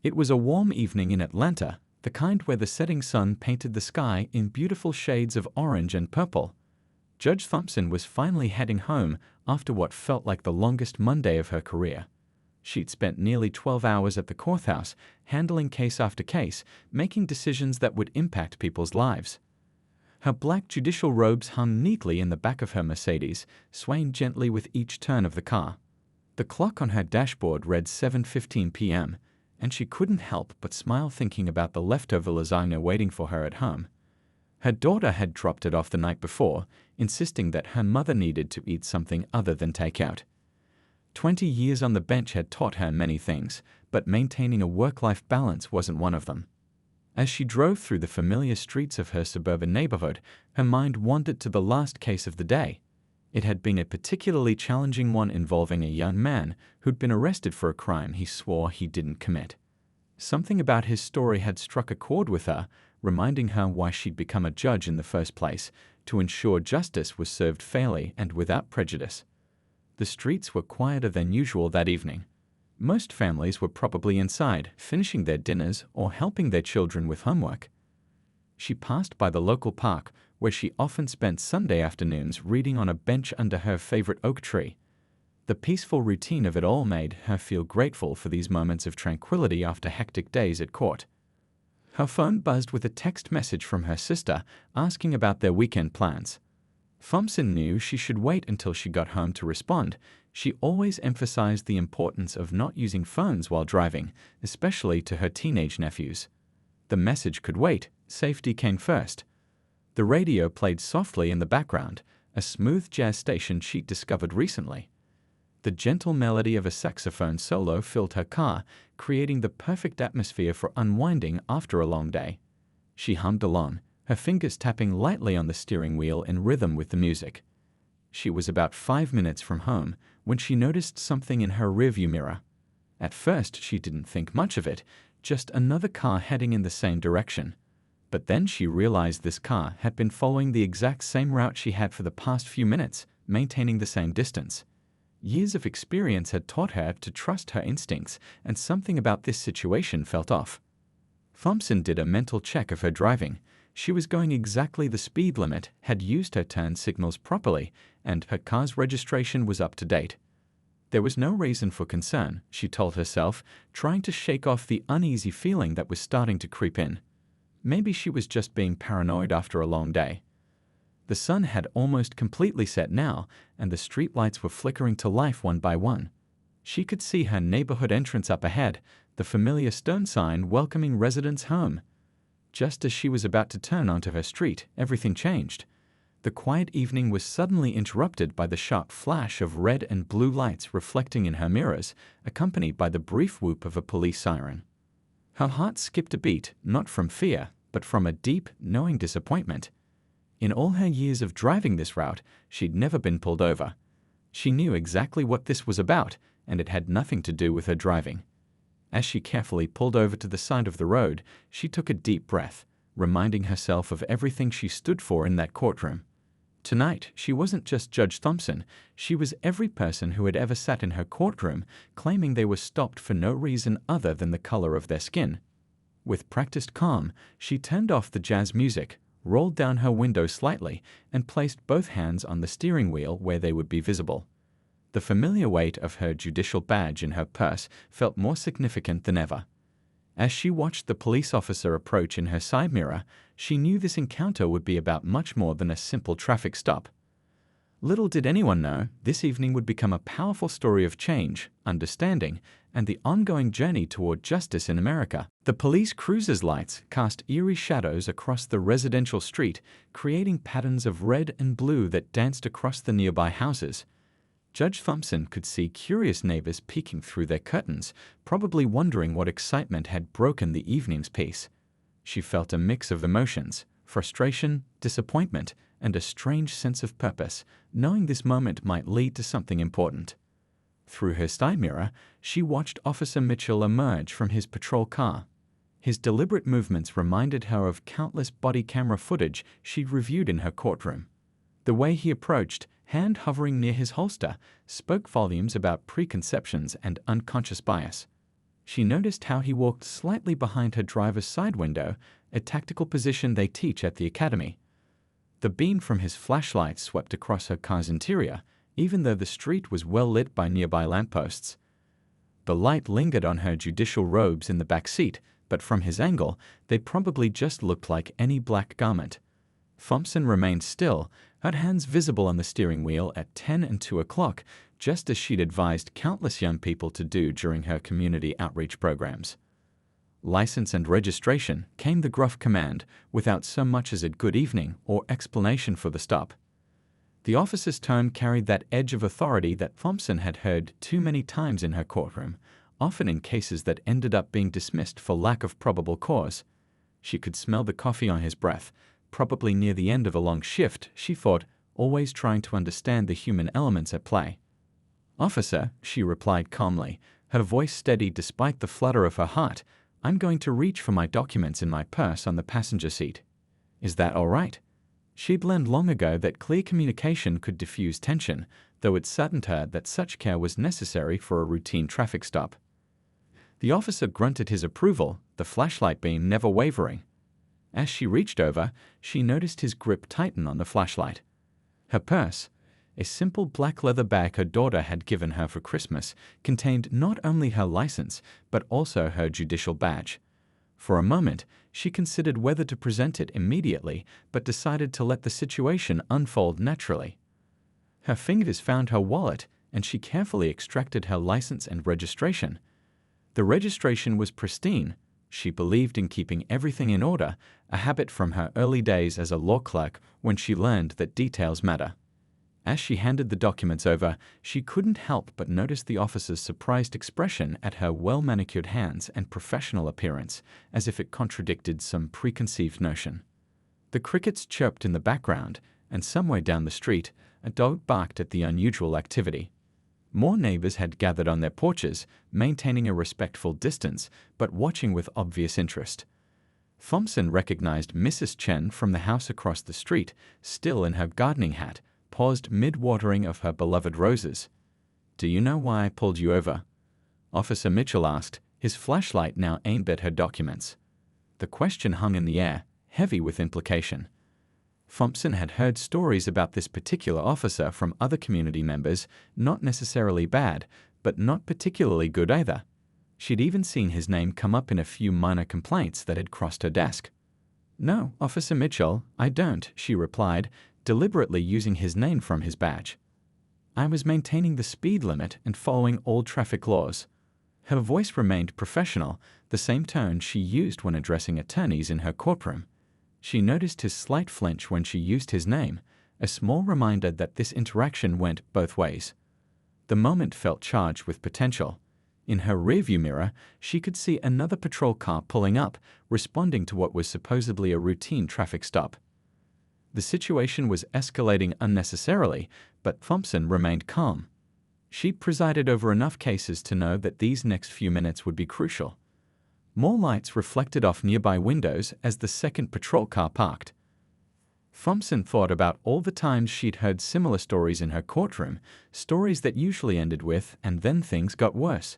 It was a warm evening in Atlanta, the kind where the setting sun painted the sky in beautiful shades of orange and purple. Judge Thompson was finally heading home after what felt like the longest Monday of her career. She'd spent nearly 12 hours at the courthouse, handling case after case, making decisions that would impact people's lives. Her black judicial robes hung neatly in the back of her Mercedes, swaying gently with each turn of the car. The clock on her dashboard read 7:15 p.m., and she couldn't help but smile thinking about the leftover lasagna waiting for her at home. Her daughter had dropped it off the night before, insisting that her mother needed to eat something other than takeout. 20 years on the bench had taught her many things, but maintaining a work-life balance wasn't one of them. As she drove through the familiar streets of her suburban neighborhood, her mind wandered to the last case of the day. It had been a particularly challenging one involving a young man who'd been arrested for a crime he swore he didn't commit. Something about his story had struck a chord with her, reminding her why she'd become a judge in the first place, to ensure justice was served fairly and without prejudice. The streets were quieter than usual that evening. Most families were probably inside, finishing their dinners or helping their children with homework. She passed by the local park, where she often spent Sunday afternoons reading on a bench under her favorite oak tree. The peaceful routine of it all made her feel grateful for these moments of tranquility after hectic days at court. Her phone buzzed with a text message from her sister asking about their weekend plans. Thompson knew she should wait until she got home to respond. She always emphasized the importance of not using phones while driving, especially to her teenage nephews. The message could wait. Safety came first. The radio played softly in the background, a smooth jazz station she'd discovered recently. The gentle melody of a saxophone solo filled her car, creating the perfect atmosphere for unwinding after a long day. She hummed along, her fingers tapping lightly on the steering wheel in rhythm with the music. She was about 5 minutes from home when she noticed something in her rearview mirror. At first, she didn't think much of it, just another car heading in the same direction. But then she realized this car had been following the exact same route she had for the past few minutes, maintaining the same distance. Years of experience had taught her to trust her instincts, and something about this situation felt off. Thompson did a mental check of her driving. She was going exactly the speed limit, had used her turn signals properly, and her car's registration was up to date. There was no reason for concern, she told herself, trying to shake off the uneasy feeling that was starting to creep in. Maybe she was just being paranoid after a long day. The sun had almost completely set now, and the streetlights were flickering to life one by one. She could see her neighborhood entrance up ahead, the familiar stone sign welcoming residents home. Just as she was about to turn onto her street, everything changed. The quiet evening was suddenly interrupted by the sharp flash of red and blue lights reflecting in her mirrors, accompanied by the brief whoop of a police siren. Her heart skipped a beat, not from fear, but from a deep, knowing disappointment. In all her years of driving this route, she'd never been pulled over. She knew exactly what this was about, and it had nothing to do with her driving. As she carefully pulled over to the side of the road, she took a deep breath, reminding herself of everything she stood for in that courtroom. Tonight, she wasn't just Judge Thompson, she was every person who had ever sat in her courtroom, claiming they were stopped for no reason other than the color of their skin. With practiced calm, she turned off the jazz music, rolled down her window slightly, and placed both hands on the steering wheel where they would be visible. The familiar weight of her judicial badge in her purse felt more significant than ever. As she watched the police officer approach in her side mirror, she knew this encounter would be about much more than a simple traffic stop. Little did anyone know, this evening would become a powerful story of change, understanding, and the ongoing journey toward justice in America. The police cruiser's lights cast eerie shadows across the residential street, creating patterns of red and blue that danced across the nearby houses. Judge Thompson could see curious neighbors peeking through their curtains, probably wondering what excitement had broken the evening's peace. She felt a mix of emotions, frustration, disappointment, and a strange sense of purpose, knowing this moment might lead to something important. Through her side mirror, she watched Officer Mitchell emerge from his patrol car. His deliberate movements reminded her of countless body camera footage she'd reviewed in her courtroom. The way he approached, hand hovering near his holster, spoke volumes about preconceptions and unconscious bias. She noticed how he walked slightly behind her driver's side window, a tactical position they teach at the academy. The beam from his flashlight swept across her car's interior, even though the street was well lit by nearby lampposts. The light lingered on her judicial robes in the back seat, but from his angle, they probably just looked like any black garment. Thompson remained still, her hands visible on the steering wheel at 10 and 2 o'clock, just as she'd advised countless young people to do during her community outreach programs. License and registration, came the gruff command, without so much as a good evening or explanation for the stop. The officer's tone carried that edge of authority that Thompson had heard too many times in her courtroom, often in cases that ended up being dismissed for lack of probable cause. She could smell the coffee on his breath, probably near the end of a long shift, she thought, always trying to understand the human elements at play. "Officer," she replied calmly, her voice steady despite the flutter of her heart, "I'm going to reach for my documents in my purse on the passenger seat. Is that all right?" She'd learned long ago that clear communication could diffuse tension, though it saddened her that such care was necessary for a routine traffic stop. The officer grunted his approval, the flashlight beam never wavering. As she reached over, she noticed his grip tighten on the flashlight. Her purse, a simple black leather bag her daughter had given her for Christmas, contained not only her license, but also her judicial badge. For a moment, she considered whether to present it immediately, but decided to let the situation unfold naturally. Her fingers found her wallet, and she carefully extracted her license and registration. The registration was pristine. She believed in keeping everything in order, a habit from her early days as a law clerk when she learned that details matter. As she handed the documents over, she couldn't help but notice the officer's surprised expression at her well-manicured hands and professional appearance, as if it contradicted some preconceived notion. The crickets chirped in the background, and somewhere down the street, a dog barked at the unusual activity. More neighbors had gathered on their porches, maintaining a respectful distance, but watching with obvious interest. Thompson recognized Mrs. Chen from the house across the street, still in her gardening hat, paused mid-watering of her beloved roses. "Do you know why I pulled you over?" Officer Mitchell asked, his flashlight now aimed at her documents. The question hung in the air, heavy with implication. Thompson had heard stories about this particular officer from other community members, not necessarily bad, but not particularly good either. She'd even seen his name come up in a few minor complaints that had crossed her desk. "No, Officer Mitchell, I don't," she replied, deliberately using his name from his badge. "I was maintaining the speed limit and following all traffic laws." Her voice remained professional, the same tone she used when addressing attorneys in her courtroom. She noticed his slight flinch when she used his name, a small reminder that this interaction went both ways. The moment felt charged with potential. In her rearview mirror, she could see another patrol car pulling up, responding to what was supposedly a routine traffic stop. The situation was escalating unnecessarily, but Thompson remained calm. She presided over enough cases to know that these next few minutes would be crucial. More lights reflected off nearby windows as the second patrol car parked. Thompson thought about all the times she'd heard similar stories in her courtroom, stories that usually ended with, "and then things got worse."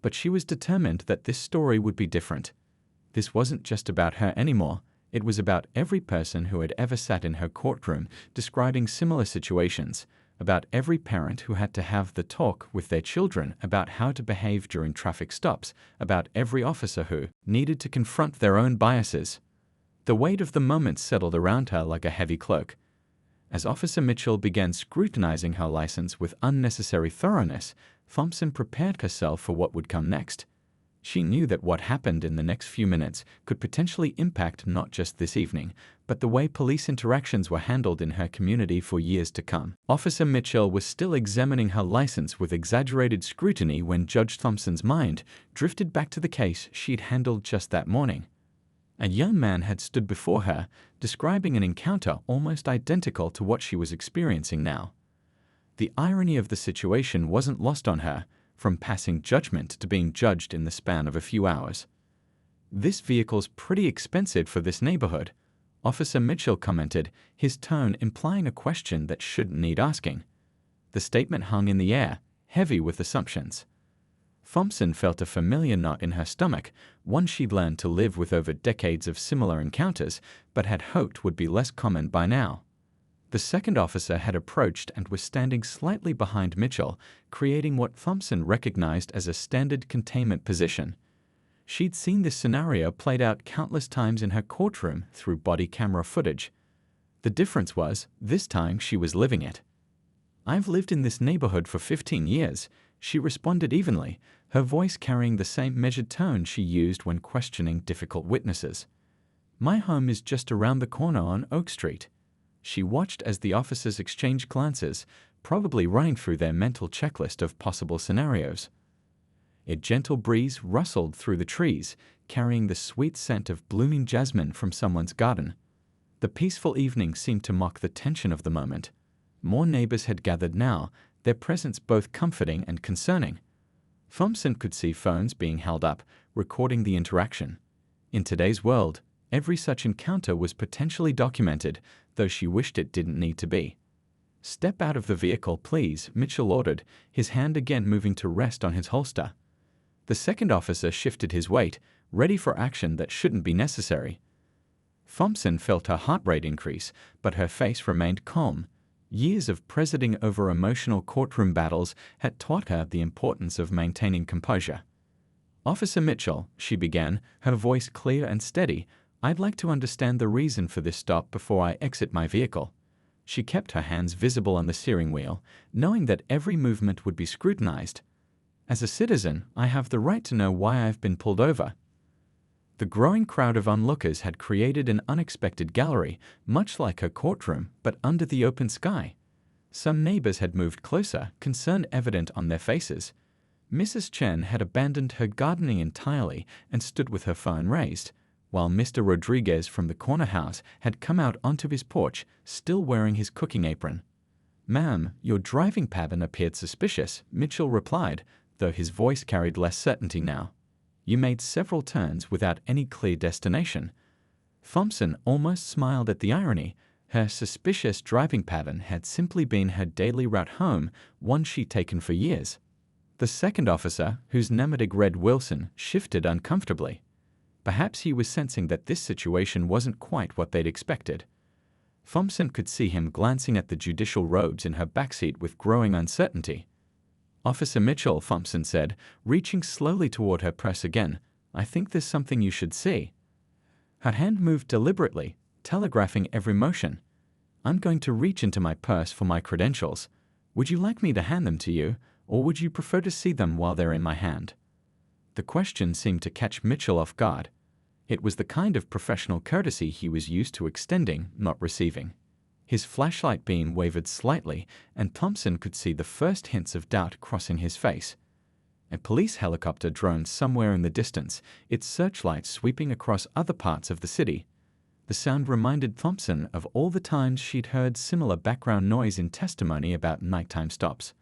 But she was determined that this story would be different. This wasn't just about her anymore. It was about every person who had ever sat in her courtroom describing similar situations, about every parent who had to have the talk with their children about how to behave during traffic stops, about every officer who needed to confront their own biases. The weight of the moment settled around her like a heavy cloak. As Officer Mitchell began scrutinizing her license with unnecessary thoroughness, Thompson prepared herself for what would come next. She knew that what happened in the next few minutes could potentially impact not just this evening, but the way police interactions were handled in her community for years to come. Officer Mitchell was still examining her license with exaggerated scrutiny when Judge Thompson's mind drifted back to the case she'd handled just that morning. A young man had stood before her, describing an encounter almost identical to what she was experiencing now. The irony of the situation wasn't lost on her, from passing judgment to being judged in the span of a few hours. "This vehicle's pretty expensive for this neighborhood," Officer Mitchell commented, his tone implying a question that shouldn't need asking. The statement hung in the air, heavy with assumptions. Thompson felt a familiar knot in her stomach, one she'd learned to live with over decades of similar encounters, but had hoped would be less common by now. The second officer had approached and was standing slightly behind Mitchell, creating what Thompson recognized as a standard containment position. She'd seen this scenario played out countless times in her courtroom through body camera footage. The difference was, this time she was living it. "I've lived in this neighborhood for 15 years, she responded evenly, her voice carrying the same measured tone she used when questioning difficult witnesses. "My home is just around the corner on Oak Street." She watched as the officers exchanged glances, probably running through their mental checklist of possible scenarios. A gentle breeze rustled through the trees, carrying the sweet scent of blooming jasmine from someone's garden. The peaceful evening seemed to mock the tension of the moment. More neighbors had gathered now, their presence both comforting and concerning. Thompson could see phones being held up, recording the interaction. In today's world, every such encounter was potentially documented, though she wished it didn't need to be. "Step out of the vehicle, please," Mitchell ordered, his hand again moving to rest on his holster. The second officer shifted his weight, ready for action that shouldn't be necessary. Thompson felt her heart rate increase, but her face remained calm. Years of presiding over emotional courtroom battles had taught her the importance of maintaining composure. "Officer Mitchell," she began, her voice clear and steady, "I'd like to understand the reason for this stop before I exit my vehicle." She kept her hands visible on the steering wheel, knowing that every movement would be scrutinized. "As a citizen, I have the right to know why I've been pulled over." The growing crowd of onlookers had created an unexpected gallery, much like her courtroom, but under the open sky. Some neighbors had moved closer, concern evident on their faces. Mrs. Chen had abandoned her gardening entirely and stood with her phone raised, while Mr. Rodriguez from the corner house had come out onto his porch, still wearing his cooking apron. "Ma'am, your driving pattern appeared suspicious," Mitchell replied, though his voice carried less certainty now. "You made several turns without any clear destination." Thompson almost smiled at the irony. Her suspicious driving pattern had simply been her daily route home, one she'd taken for years. The second officer, whose name read Wilson, shifted uncomfortably. Perhaps he was sensing that this situation wasn't quite what they'd expected. Thompson could see him glancing at the judicial robes in her backseat with growing uncertainty. "Officer Mitchell," Thompson said, reaching slowly toward her purse again, "I think there's something you should see." Her hand moved deliberately, telegraphing every motion. "I'm going to reach into my purse for my credentials. Would you like me to hand them to you, or would you prefer to see them while they're in my hand?" The question seemed to catch Mitchell off guard. It was the kind of professional courtesy he was used to extending, not receiving. His flashlight beam wavered slightly, and Thompson could see the first hints of doubt crossing his face. A police helicopter droned somewhere in the distance, its searchlight sweeping across other parts of the city. The sound reminded Thompson of all the times she'd heard similar background noise in testimony about nighttime stops.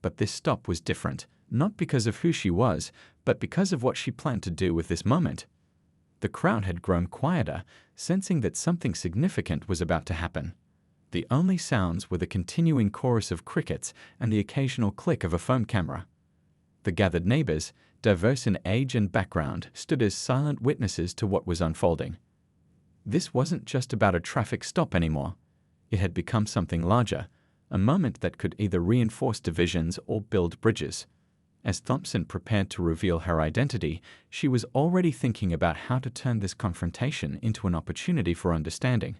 But this stop was different, not because of who she was, but because of what she planned to do with this moment. The crowd had grown quieter, sensing that something significant was about to happen. The only sounds were the continuing chorus of crickets and the occasional click of a phone camera. The gathered neighbors, diverse in age and background, stood as silent witnesses to what was unfolding. This wasn't just about a traffic stop anymore. It had become something larger, a moment that could either reinforce divisions or build bridges. As Thompson prepared to reveal her identity, she was already thinking about how to turn this confrontation into an opportunity for understanding.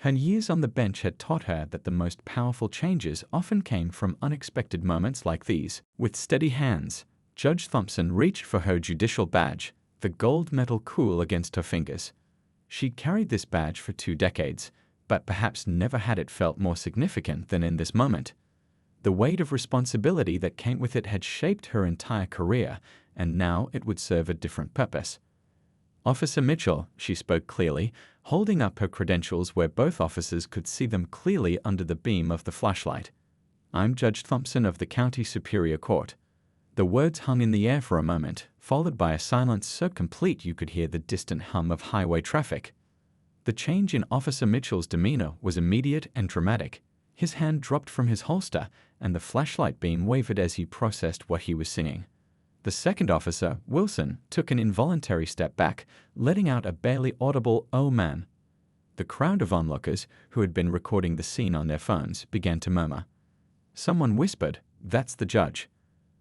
Her years on the bench had taught her that the most powerful changes often came from unexpected moments like these. With steady hands, Judge Thompson reached for her judicial badge, the gold medal cool against her fingers. She'd carried this badge for 2 decades, but perhaps never had it felt more significant than in this moment. The weight of responsibility that came with it had shaped her entire career, and now it would serve a different purpose. "Officer Mitchell," she spoke clearly, holding up her credentials where both officers could see them clearly under the beam of the flashlight. "I'm Judge Thompson of the County Superior Court." The words hung in the air for a moment, followed by a silence so complete you could hear the distant hum of highway traffic. The change in Officer Mitchell's demeanor was immediate and dramatic. His hand dropped from his holster, and the flashlight beam wavered as he processed what he was seeing. The second officer, Wilson, took an involuntary step back, letting out a barely audible "oh man." The crowd of onlookers, who had been recording the scene on their phones, began to murmur. Someone whispered, "That's the judge."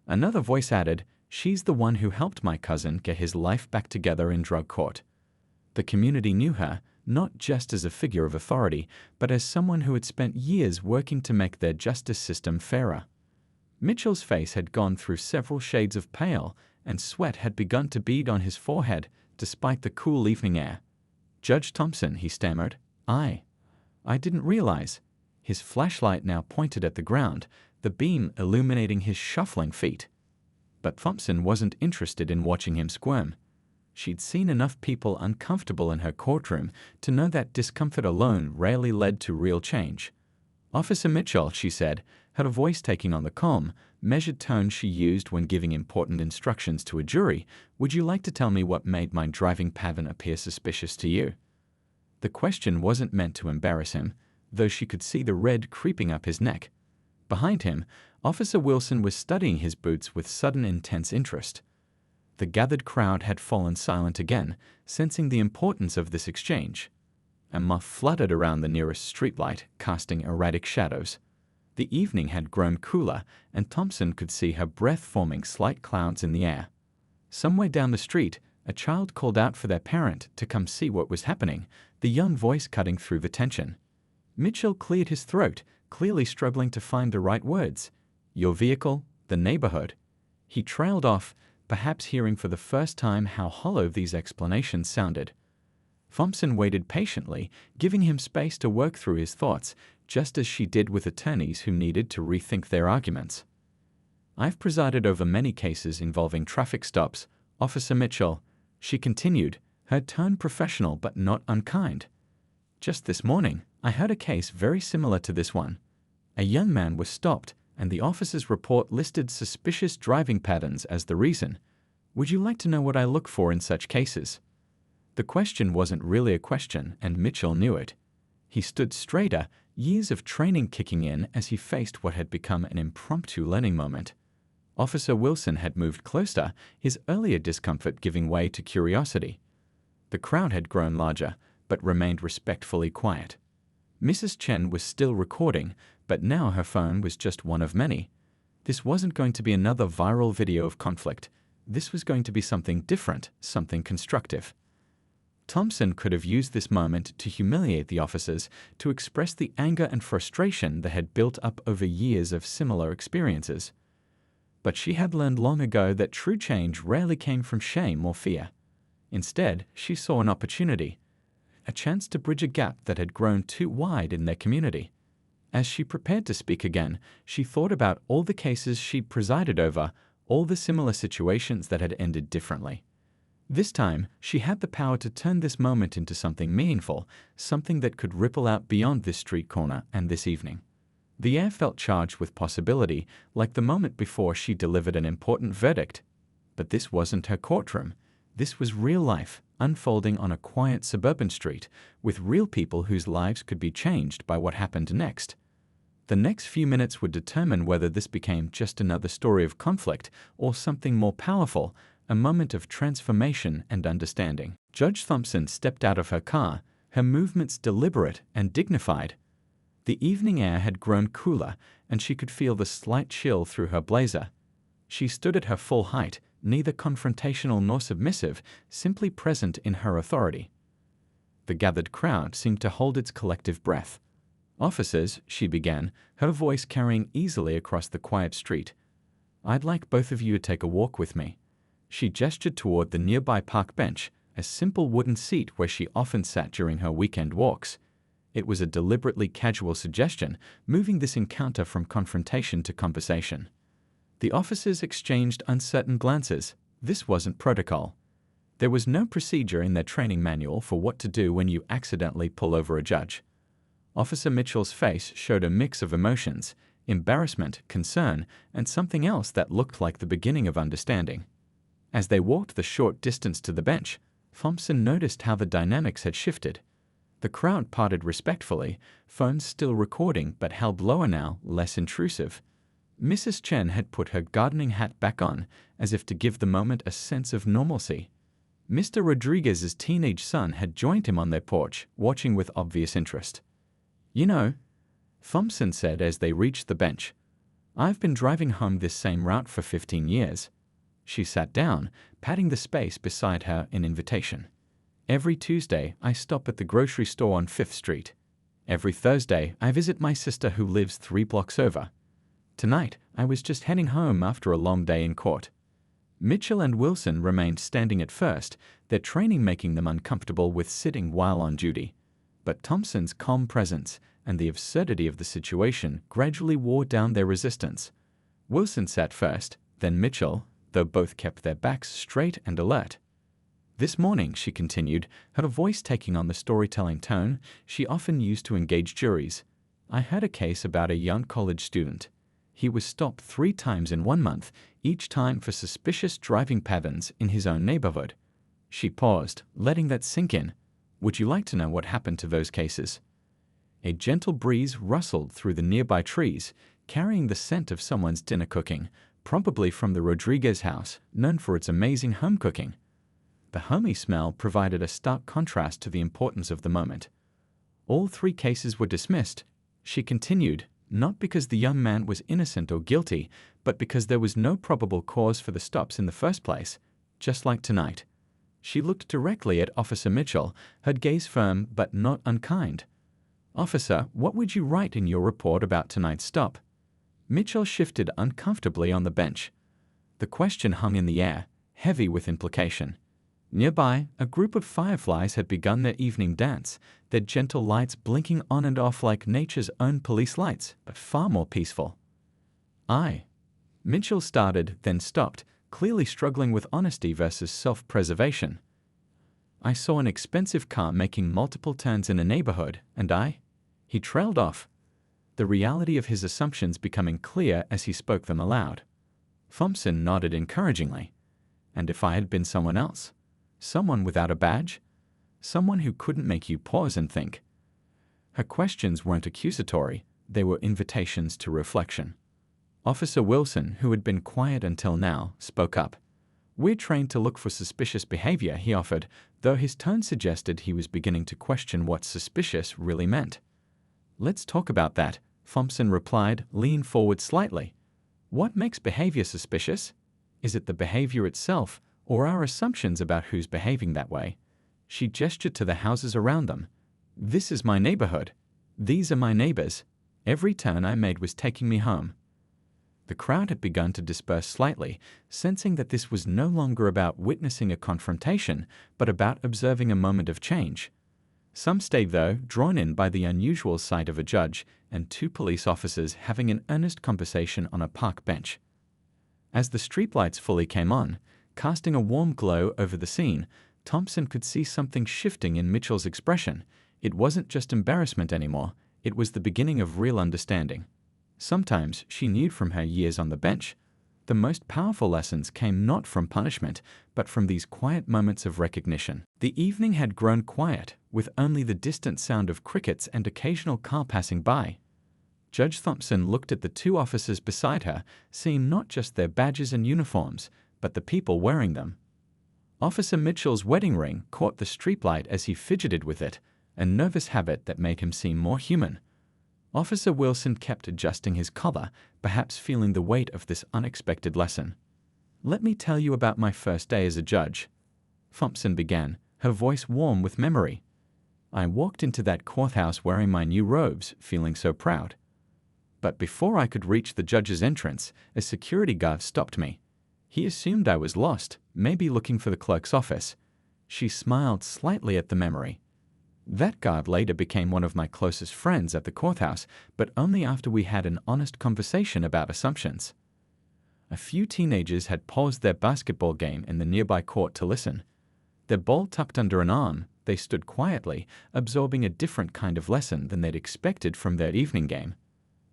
Another voice added, "She's the one who helped my cousin get his life back together in drug court." The community knew her, not just as a figure of authority, but as someone who had spent years working to make their justice system fairer. Mitchell's face had gone through several shades of pale, and sweat had begun to bead on his forehead, despite the cool evening air. "Judge Thompson," he stammered. I didn't realize." His flashlight now pointed at the ground, the beam illuminating his shuffling feet. But Thompson wasn't interested in watching him squirm. She'd seen enough people uncomfortable in her courtroom to know that discomfort alone rarely led to real change. "Officer Mitchell," she said, her voice taking on the calm, measured tone she used when giving important instructions to a jury, "would you like to tell me what made my driving pattern appear suspicious to you?" The question wasn't meant to embarrass him, though she could see the red creeping up his neck. Behind him, Officer Wilson was studying his boots with sudden intense interest. The gathered crowd had fallen silent again, sensing the importance of this exchange. A moth fluttered around the nearest streetlight, casting erratic shadows. The evening had grown cooler, and Thompson could see her breath forming slight clouds in the air. Somewhere down the street, a child called out for their parent to come see what was happening, the young voice cutting through the tension. Mitchell cleared his throat, clearly struggling to find the right words. "Your vehicle, the neighborhood." He trailed off, perhaps hearing for the first time how hollow these explanations sounded. Thompson waited patiently, giving him space to work through his thoughts, just as she did with attorneys who needed to rethink their arguments. "I've presided over many cases involving traffic stops, Officer Mitchell," she continued, her tone professional but not unkind. "Just this morning, I heard a case very similar to this one. A young man was stopped, and the officer's report listed suspicious driving patterns as the reason. Would you like to know what I look for in such cases?" The question wasn't really a question, and Mitchell knew it. He stood straighter, years of training kicking in as he faced what had become an impromptu learning moment. Officer Wilson had moved closer, his earlier discomfort giving way to curiosity. The crowd had grown larger, but remained respectfully quiet. Mrs. Chen was still recording, but now her phone was just one of many. This wasn't going to be another viral video of conflict. This was going to be something different, something constructive. Thompson could have used this moment to humiliate the officers, to express the anger and frustration that had built up over years of similar experiences. But she had learned long ago that true change rarely came from shame or fear. Instead, she saw an opportunity, a chance to bridge a gap that had grown too wide in their community. As she prepared to speak again, she thought about all the cases she'd presided over, all the similar situations that had ended differently. This time, she had the power to turn this moment into something meaningful, something that could ripple out beyond this street corner and this evening. The air felt charged with possibility, like the moment before she delivered an important verdict. But this wasn't her courtroom. This was real life, unfolding on a quiet suburban street, with real people whose lives could be changed by what happened next. The next few minutes would determine whether this became just another story of conflict or something more powerful, a moment of transformation and understanding. Judge Thompson stepped out of her car, her movements deliberate and dignified. The evening air had grown cooler, and she could feel the slight chill through her blazer. She stood at her full height, neither confrontational nor submissive, simply present in her authority. The gathered crowd seemed to hold its collective breath. "Officers," she began, her voice carrying easily across the quiet street, "I'd like both of you to take a walk with me." She gestured toward the nearby park bench, a simple wooden seat where she often sat during her weekend walks. It was a deliberately casual suggestion, moving this encounter from confrontation to conversation. The officers exchanged uncertain glances. This wasn't protocol. There was no procedure in their training manual for what to do when you accidentally pull over a judge. Officer Mitchell's face showed a mix of emotions, embarrassment, concern, and something else that looked like the beginning of understanding. As they walked the short distance to the bench, Thompson noticed how the dynamics had shifted. The crowd parted respectfully, phones still recording but held lower now, less intrusive. Mrs. Chen had put her gardening hat back on, as if to give the moment a sense of normalcy. Mr. Rodriguez's teenage son had joined him on their porch, watching with obvious interest. "You know," Thompson said as they reached the bench, "I've been driving home this same route for 15 years. She sat down, patting the space beside her in invitation. "Every Tuesday, I stop at the grocery store on 5th Street. Every Thursday, I visit my sister who lives 3 blocks over. Tonight, I was just heading home after a long day in court." Mitchell and Wilson remained standing at first, their training making them uncomfortable with sitting while on duty. But Thompson's calm presence and the absurdity of the situation gradually wore down their resistance. Wilson sat first, then Mitchell, though both kept their backs straight and alert. "This morning," she continued, her voice taking on the storytelling tone she often used to engage juries, "I had a case about a young college student. He was stopped 3 times in 1 month, each time for suspicious driving patterns in his own neighborhood." She paused, letting that sink in. "Would you like to know what happened to those cases?" A gentle breeze rustled through the nearby trees, carrying the scent of someone's dinner cooking, probably from the Rodriguez house, known for its amazing home cooking. The homey smell provided a stark contrast to the importance of the moment. "All 3 cases were dismissed," she continued, "not because the young man was innocent or guilty, but because there was no probable cause for the stops in the first place, just like tonight." She looked directly at Officer Mitchell, her gaze firm but not unkind. "Officer, what would you write in your report about tonight's stop?" Mitchell shifted uncomfortably on the bench. The question hung in the air, heavy with implication. Nearby, a group of fireflies had begun their evening dance, their gentle lights blinking on and off like nature's own police lights, but far more peaceful. Mitchell started, then stopped, clearly struggling with honesty versus self-preservation. "I saw an expensive car making multiple turns in a neighborhood, and He trailed off, the reality of his assumptions becoming clear as he spoke them aloud. Thompson nodded encouragingly. "And if I had been someone else? Someone without a badge? Someone who couldn't make you pause and think?" Her questions weren't accusatory, they were invitations to reflection. Officer Wilson, who had been quiet until now, spoke up. "We're trained to look for suspicious behavior," he offered, though his tone suggested he was beginning to question what suspicious really meant. "Let's talk about that," Thompson replied, leaning forward slightly. "What makes behavior suspicious? Is it the behavior itself, or our assumptions about who's behaving that way?" She gestured to the houses around them. "This is my neighborhood. These are my neighbors. Every turn I made was taking me home." The crowd had begun to disperse slightly, sensing that this was no longer about witnessing a confrontation, but about observing a moment of change. Some stayed, though, drawn in by the unusual sight of a judge and 2 police officers having an earnest conversation on a park bench. As the streetlights fully came on, casting a warm glow over the scene, Thompson could see something shifting in Mitchell's expression. It wasn't just embarrassment anymore, it was the beginning of real understanding. Sometimes, she knew from her years on the bench, the most powerful lessons came not from punishment, but from these quiet moments of recognition. The evening had grown quiet, with only the distant sound of crickets and occasional car passing by. Judge Thompson looked at the 2 officers beside her, seeing not just their badges and uniforms, but the people wearing them. Officer Mitchell's wedding ring caught the streetlight as he fidgeted with it, a nervous habit that made him seem more human. Officer Wilson kept adjusting his collar, perhaps feeling the weight of this unexpected lesson. "Let me tell you about my first day as a judge," Thompson began, her voice warm with memory. "I walked into that courthouse wearing my new robes, feeling so proud. But before I could reach the judge's entrance, a security guard stopped me. He assumed I was lost, maybe looking for the clerk's office." She smiled slightly at the memory. "That guard later became one of my closest friends at the courthouse, but only after we had an honest conversation about assumptions." A few teenagers had paused their basketball game in the nearby court to listen. Their ball tucked under an arm, they stood quietly, absorbing a different kind of lesson than they'd expected from their evening game.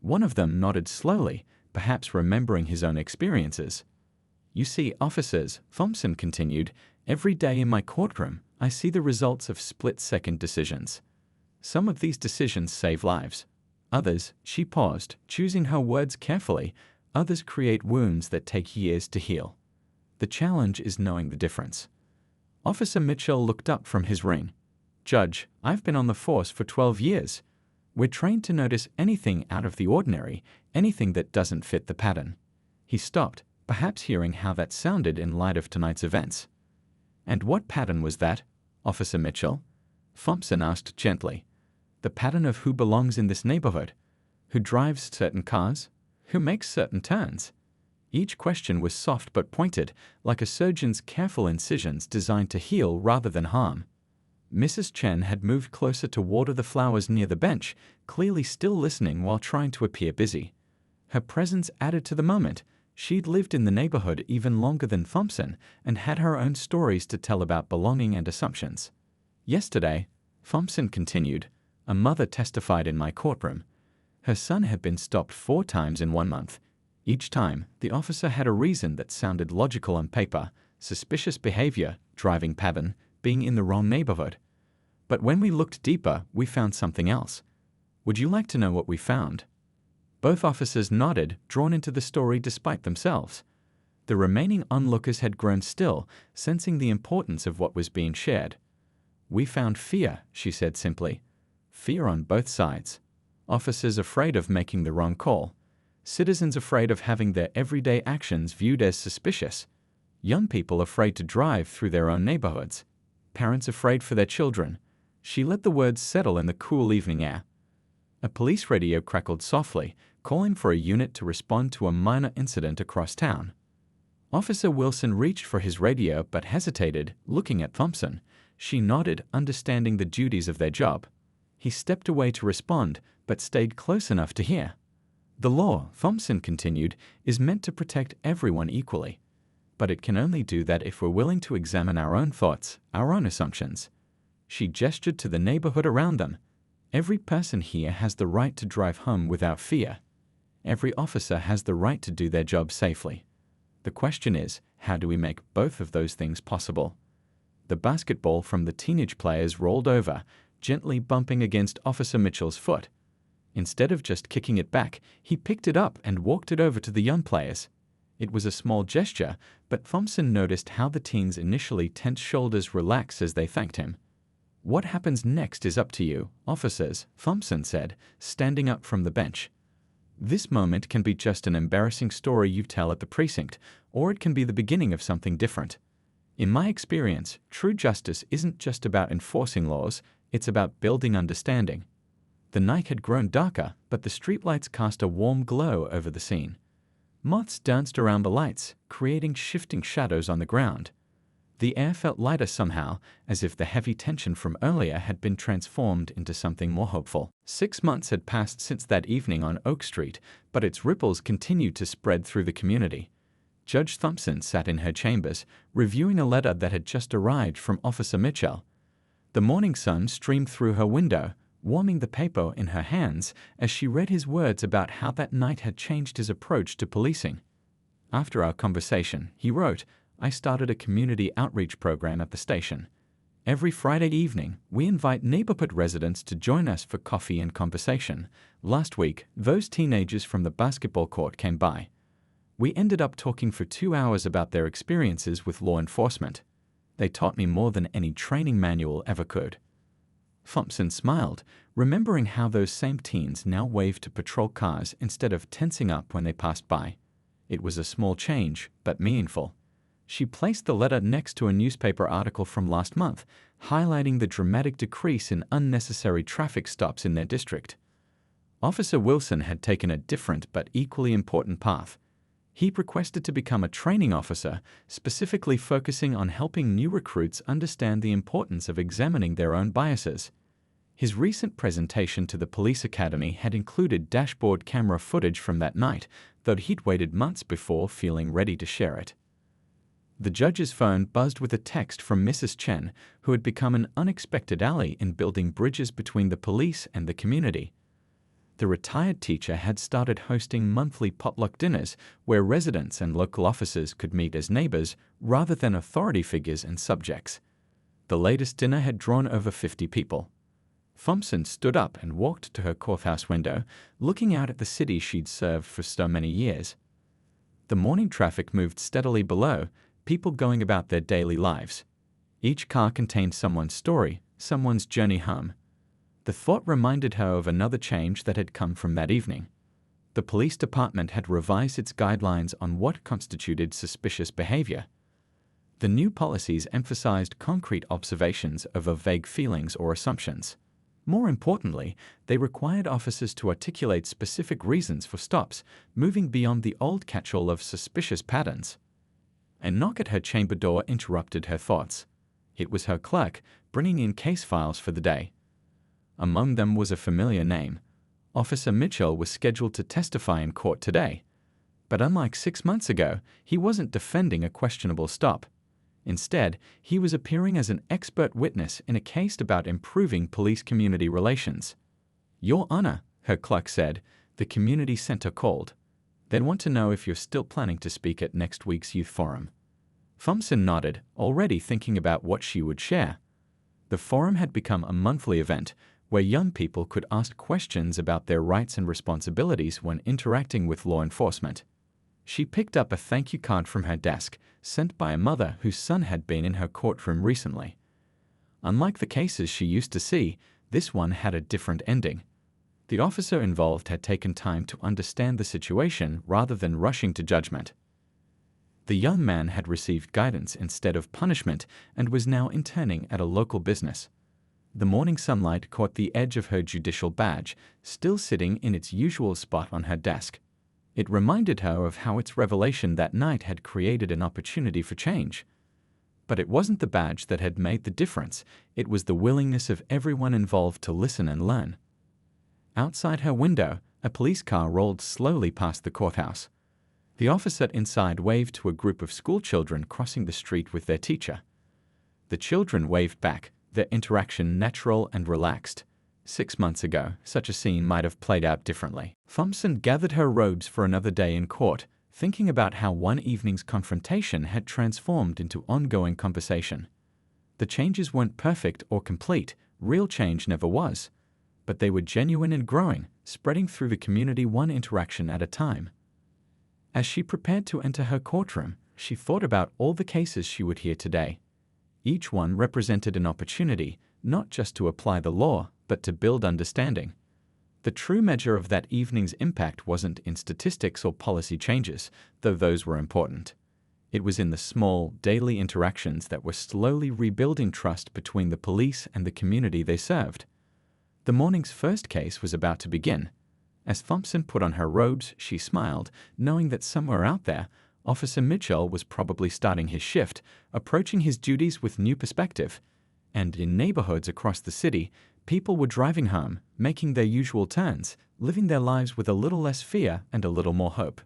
One of them nodded slowly, perhaps remembering his own experiences. "You see, officers," Thompson continued, "every day in my courtroom, I see the results of split-second decisions. Some of these decisions save lives. Others," she paused, choosing her words carefully, Others create wounds that take years to heal. The challenge is knowing the difference. Officer Mitchell looked up from his ring. "Judge, I've been on the force for 12 years. We're trained to notice anything out of the ordinary, anything that doesn't fit the pattern." He stopped, perhaps hearing how that sounded in light of tonight's events. "And what pattern was that, Officer Mitchell?" Thompson asked gently. "The pattern of who belongs in this neighborhood, who drives certain cars, who makes certain turns." Each question was soft but pointed, like a surgeon's careful incisions designed to heal rather than harm. Mrs. Chen had moved closer to water the flowers near the bench, clearly still listening while trying to appear busy. Her presence added to the moment. She'd lived in the neighborhood even longer than Thompson and had her own stories to tell about belonging and assumptions. "Yesterday," Thompson continued, "a mother testified in my courtroom. Her son had been stopped 4 times in 1 month. Each time, the officer had a reason that sounded logical on paper: suspicious behavior, driving pattern, being in the wrong neighborhood. But when we looked deeper, we found something else. Would you like to know what we found?" Both officers nodded, drawn into the story despite themselves. The remaining onlookers had grown still, sensing the importance of what was being shared. "We found fear," she said simply. "Fear on both sides. Officers afraid of making the wrong call. Citizens afraid of having their everyday actions viewed as suspicious. Young people afraid to drive through their own neighborhoods. Parents afraid for their children." She let the words settle in the cool evening air. A police radio crackled softly, calling for a unit to respond to a minor incident across town. Officer Wilson reached for his radio but hesitated, looking at Thompson. She nodded, understanding the duties of their job. He stepped away to respond, but stayed close enough to hear. "The law," Thompson continued, "is meant to protect everyone equally. But it can only do that if we're willing to examine our own thoughts, our own assumptions." She gestured to the neighborhood around them. "Every person here has the right to drive home without fear. Every officer has the right to do their job safely. The question is, how do we make both of those things possible?" The basketball from the teenage players rolled over, gently bumping against Officer Mitchell's foot. Instead of just kicking it back, he picked it up and walked it over to the young players. It was a small gesture, but Thompson noticed how the teens' initially tense shoulders relaxed as they thanked him. "What happens next is up to you, officers," Thompson said, standing up from the bench. "This moment can be just an embarrassing story you tell at the precinct, or it can be the beginning of something different. In my experience, true justice isn't just about enforcing laws, it's about building understanding." The night had grown darker, but the streetlights cast a warm glow over the scene. Moths danced around the lights, creating shifting shadows on the ground. The air felt lighter somehow, as if the heavy tension from earlier had been transformed into something more hopeful. 6 months had passed since that evening on Oak Street, but its ripples continued to spread through the community. Judge Thompson sat in her chambers, reviewing a letter that had just arrived from Officer Mitchell. The morning sun streamed through her window, warming the paper in her hands as she read his words about how that night had changed his approach to policing. "After our conversation," he wrote, "I started a community outreach program at the station. Every Friday evening, we invite neighborhood residents to join us for coffee and conversation. Last week, those teenagers from the basketball court came by. We ended up talking for 2 hours about their experiences with law enforcement. They taught me more than any training manual ever could." Thompson smiled, remembering how those same teens now waved to patrol cars instead of tensing up when they passed by. It was a small change, but meaningful. She placed the letter next to a newspaper article from last month, highlighting the dramatic decrease in unnecessary traffic stops in their district. Officer Wilson had taken a different but equally important path. He'd requested to become a training officer, specifically focusing on helping new recruits understand the importance of examining their own biases. His recent presentation to the police academy had included dashboard camera footage from that night, though he'd waited months before feeling ready to share it. The judge's phone buzzed with a text from Mrs. Chen, who had become an unexpected ally in building bridges between the police and the community. The retired teacher had started hosting monthly potluck dinners where residents and local officers could meet as neighbors rather than authority figures and subjects. The latest dinner had drawn over 50 people. Thompson stood up and walked to her courthouse window, looking out at the city she'd served for so many years. The morning traffic moved steadily below, people going about their daily lives. Each car contained someone's story, someone's journey home. The thought reminded her of another change that had come from that evening. The police department had revised its guidelines on what constituted suspicious behavior. The new policies emphasized concrete observations over vague feelings or assumptions. More importantly, they required officers to articulate specific reasons for stops, moving beyond the old catch-all of suspicious patterns. A knock at her chamber door interrupted her thoughts. It was her clerk, bringing in case files for the day. Among them was a familiar name. Officer Mitchell was scheduled to testify in court today. But unlike 6 months ago, he wasn't defending a questionable stop. Instead, he was appearing as an expert witness in a case about improving police-community relations. "Your Honor," her clerk said, "the community center called. They want to know if you're still planning to speak at next week's youth forum." Thompson nodded, already thinking about what she would share. The forum had become a monthly event where young people could ask questions about their rights and responsibilities when interacting with law enforcement. She picked up a thank you card from her desk, sent by a mother whose son had been in her courtroom recently. Unlike the cases she used to see, this one had a different ending. The officer involved had taken time to understand the situation rather than rushing to judgment. The young man had received guidance instead of punishment and was now interning at a local business. The morning sunlight caught the edge of her judicial badge, still sitting in its usual spot on her desk. It reminded her of how its revelation that night had created an opportunity for change. But it wasn't the badge that had made the difference, it was the willingness of everyone involved to listen and learn. Outside her window, a police car rolled slowly past the courthouse. The officer inside waved to a group of schoolchildren crossing the street with their teacher. The children waved back, their interaction natural and relaxed. 6 months ago, such a scene might have played out differently. Thompson gathered her robes for another day in court, thinking about how one evening's confrontation had transformed into ongoing conversation. The changes weren't perfect or complete, real change never was. But they were genuine and growing, spreading through the community one interaction at a time. As she prepared to enter her courtroom, she thought about all the cases she would hear today. Each one represented an opportunity, not just to apply the law, but to build understanding. The true measure of that evening's impact wasn't in statistics or policy changes, though those were important. It was in the small, daily interactions that were slowly rebuilding trust between the police and the community they served. The morning's first case was about to begin. As Thompson put on her robes, she smiled, knowing that somewhere out there, Officer Mitchell was probably starting his shift, approaching his duties with new perspective. And in neighborhoods across the city, people were driving home, making their usual turns, living their lives with a little less fear and a little more hope.